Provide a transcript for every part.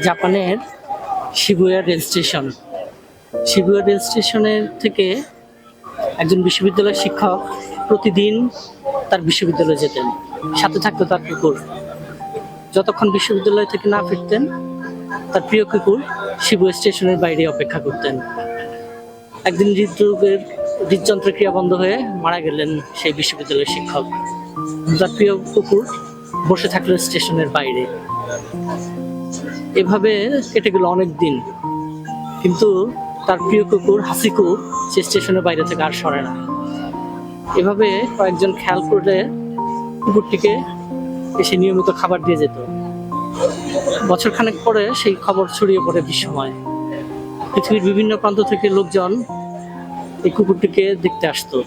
জাপানের Shibuya rail station. Shibuya rail স্টেশনের থেকে একজন বিশ্ববিদ্যালয়ের শিক্ষক প্রতিদিন তার বিশ্ববিদ্যালয়ে যেতেন, সাথে থাকতো তার কুকুর। যতক্ষণ বিশ্ববিদ্যালয় থেকে না ফিরতেন, তার প্রিয় কুকুর শিবুয়া স্টেশনের বাইরে অপেক্ষা করতেন। একদিন হৃদযন্ত্রের ক্রিয়া বন্ধ হয়ে মারা গেলেন সেই বিশ্ববিদ্যালয়ের শিক্ষক। তার প্রিয় কুকুর বসে থাকলো স্টেশনের বাইরে। এভাবে কেটে গেল অনেক দিন, কিন্তু তার প্রিয় কুকুর হাসিকো সে স্টেশনের বাইরে থেকে আর সরে না। এভাবে কয়েকজন খেয়াল করলে কুকুরটিকে এসে নিয়মিত খাবার দিয়ে যেত। বছরখানেক পরে সেই খবর ছড়িয়ে পড়ে বিশ্বময়। পৃথিবীর বিভিন্ন প্রান্ত থেকে লোকজন এই কুকুরটিকে দেখতে আসতো।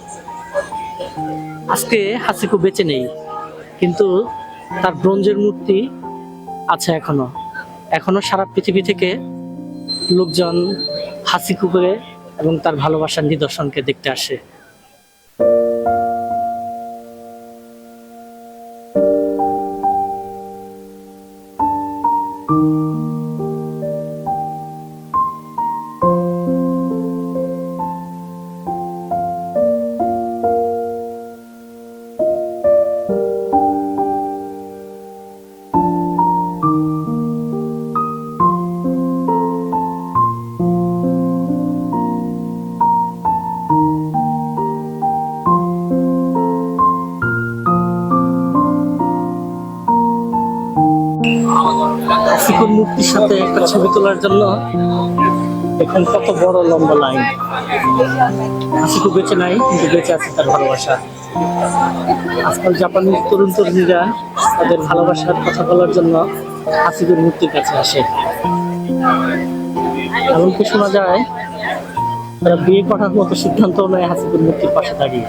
আজকে হাসিকো বেঁচে নেই, কিন্তু তার ব্রোঞ্জের মূর্তি আছে এখনো সারা পৃথিবী থেকে লোকজন হাসিকোকে এবং তার ভালোবাসার নিদর্শনকে দেখতে আসে। হাসিকোর মূর্তির সাথে একটা ছবি তোলার জন্য এখন কত বড় লম্বা লাইন। হাসিকো বেঁচে নাই, কিন্তু বেঁচে আছে তার ভালোবাসা। আজকাল জাপানের তরুণ তরুণীরা তাদের ভালোবাসার কথা বলার জন্য হাসিকোর মূর্তির কাছে আসে। এমনকি শোনা যায় তারা বিয়ে করার মতো সিদ্ধান্ত নেয় হাসিকোর মূর্তির পাশে দাঁড়িয়ে।